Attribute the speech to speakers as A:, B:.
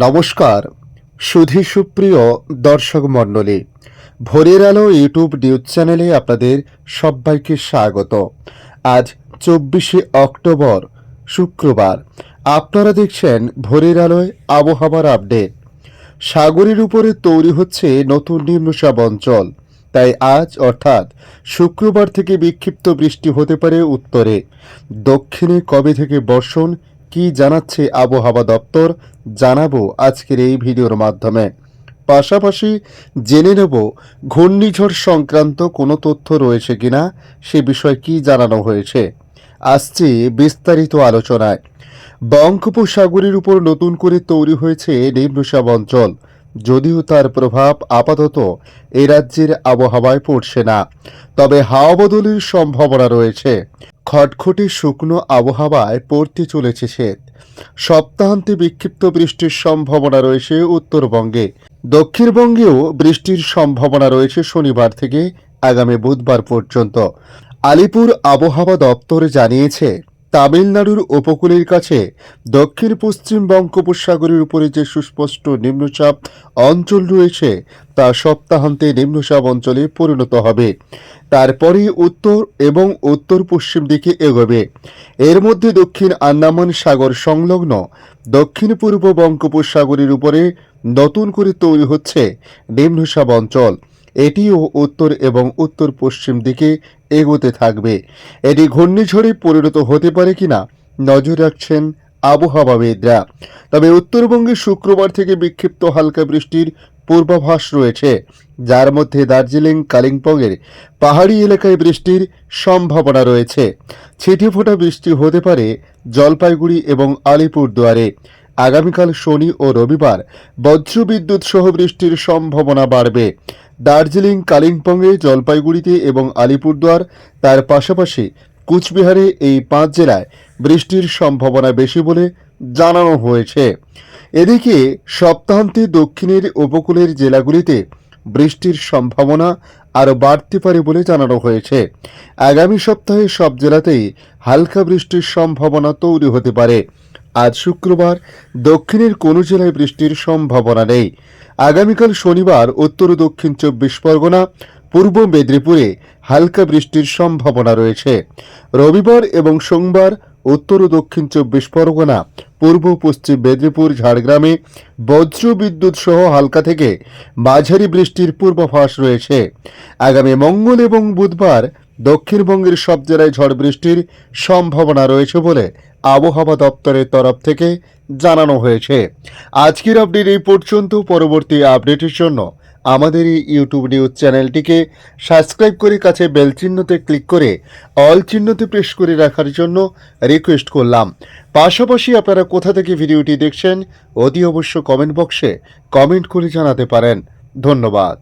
A: নমস্কার সুধী সুপ্রিয় দর্শক মণ্ডলী, ভোরের আলো ইউটিউব নিউজ চ্যানেলে আপনাদের সবাইকে স্বাগত। আজ 24শে অক্টোবর শুক্রবার। আপনারা দেখছেন ভোরের আলোয় আবহাওয়ার আপডেট। সাগরের উপরে তৈরি হচ্ছে নতুন নিম্নচাপ অঞ্চল, তাই আজ অর্থাৎ শুক্রবার থেকে বিক্ষিপ্ত বৃষ্টি হতে পারে উত্তরে। দক্ষিণে কবে থেকে বর্ষণ কি জানাচ্ছে আবহাওয়া দপ্তর, জানাবো আজকের এই ভিডিওর মাধ্যমে। পাশাপাশি জেনে নেব ঘূর্ণিঝড় সংক্রান্ত কোনো তথ্য রয়েছে কিনা, সে বিষয়ে কি জানানো হয়েছে। আসছে বিস্তারিত আলোচনায়। বঙ্গোপসাগরের উপর নতুন করে তৈরি হয়েছে নিম্নচাপ অঞ্চল, যদিও তার প্রভাব আপাতত এ রাজ্যের আবহাওয়ায় পড়ছে না, তবে হাওয়া বদলের সম্ভাবনা রয়েছে। খটখটে শুকনো আবহাওয়ায় পড়তে চলেছে শীত। সপ্তাহান্তে বিক্ষিপ্ত বৃষ্টির সম্ভাবনা রয়েছে উত্তরবঙ্গে। দক্ষিণবঙ্গেও বৃষ্টির সম্ভাবনা রয়েছে শনিবার থেকে আগামী বুধবার পর্যন্ত। আলিপুর আবহাওয়া দপ্তর জানিয়েছে, তামিলনাড়ুর উপকূলের কাছে দক্ষিণ পশ্চিম বঙ্গোপসাগরের উপরে যে সুস্পষ্ট নিম্নচাপ অঞ্চল রয়েছে তা সপ্তাহান্তে নিম্নচাপ অঞ্চলে পরিণত হবে। তারপরেই উত্তর এবং উত্তর পশ্চিম দিকে এগোবে। এর মধ্যে দক্ষিণ আন্দামান সাগর সংলগ্ন দক্ষিণ পূর্ব বঙ্গোপসাগরের উপরে নতুন করে তৈরি হচ্ছে নিম্নচাপ অঞ্চল। এটিও উত্তর এবং উত্তর পশ্চিম দিকে এগোতে থাকবে। এটি ঘূর্ণিঝড়ে পরিণত হতে পারে কিনা নজর রাখছেন আবহাওয়াবিদরা। তবে উত্তরবঙ্গে শুক্রবার থেকে বিক্ষিপ্ত হালকা বৃষ্টির পূর্বাভাস রয়েছে, যার মধ্যে দার্জিলিং কালিম্পংয়ের পাহাড়ি এলাকায় বৃষ্টির সম্ভাবনা রয়েছে। ছিটেফোঁটা বৃষ্টি হতে পারে জলপাইগুড়ি এবং আলিপুরদুয়ারে। আগামীকাল শনি ও রবিবার বজ্রবিদ্যুৎ সহ বৃষ্টির সম্ভাবনা বাড়বে দার্জিলিং, কালিম্পংয়ে, জলপাইগুড়িতে এবং আলিপুরদুয়ার, তার পাশাপাশি কুচবিহারে। এই 5 জেলায় বৃষ্টির সম্ভাবনা বেশি বলে জানানো হয়েছে। এদিকে সপ্তাহান্তে দক্ষিণের উপকূলের জেলাগুলিতে বৃষ্টির সম্ভাবনা আরও বাড়তে পারে বলে জানানো হয়েছে। আগামী সপ্তাহে সব জেলাতেই হালকা বৃষ্টির সম্ভাবনা তৈরি হতে পারে। আজ শুক্রবার দক্ষিণের কোনো জেলায় বৃষ্টির সম্ভাবনা নেই। আগামীকাল শনিবার উত্তর ও দক্ষিণ 24 পরগনা, পূর্ব মেদিনীপুরে হালকা বৃষ্টির সম্ভাবনা রয়েছে। রবিবার এবং সোমবার উত্তর ও দক্ষিণ 24 পরগনা, পূর্ব পশ্চিম মেদিনীপুর, ঝাড়গ্রামে বজ্রবিদ্যুৎ সহ হালকা থেকে মাঝারি বৃষ্টির পূর্বাভাস রয়েছে। আগামী মঙ্গল এবং বুধবার দক্ষিণবঙ্গের সব জেলায় ঝড় বৃষ্টির সম্ভাবনা রয়েছে বলে আবহাওয়া দপ্তরের তরফ থেকে জানানো হয়েছে। আজকের আপডেট এই পর্যন্ত। পরবর্তী আপডেটের জন্য আমাদের এই ইউটিউব নিউজ চ্যানেলটিকে সাবস্ক্রাইব করে কাছে বেল চিহ্নতে ক্লিক করে অল চিহ্নতে প্রেস করে রাখার জন্য রিকোয়েস্ট করলাম। পাশাপাশি আপনারা কোথা থেকে ভিডিওটি দেখছেন অতি অবশ্য কমেন্ট বক্সে কমেন্ট করে জানাতে পারেন। ধন্যবাদ।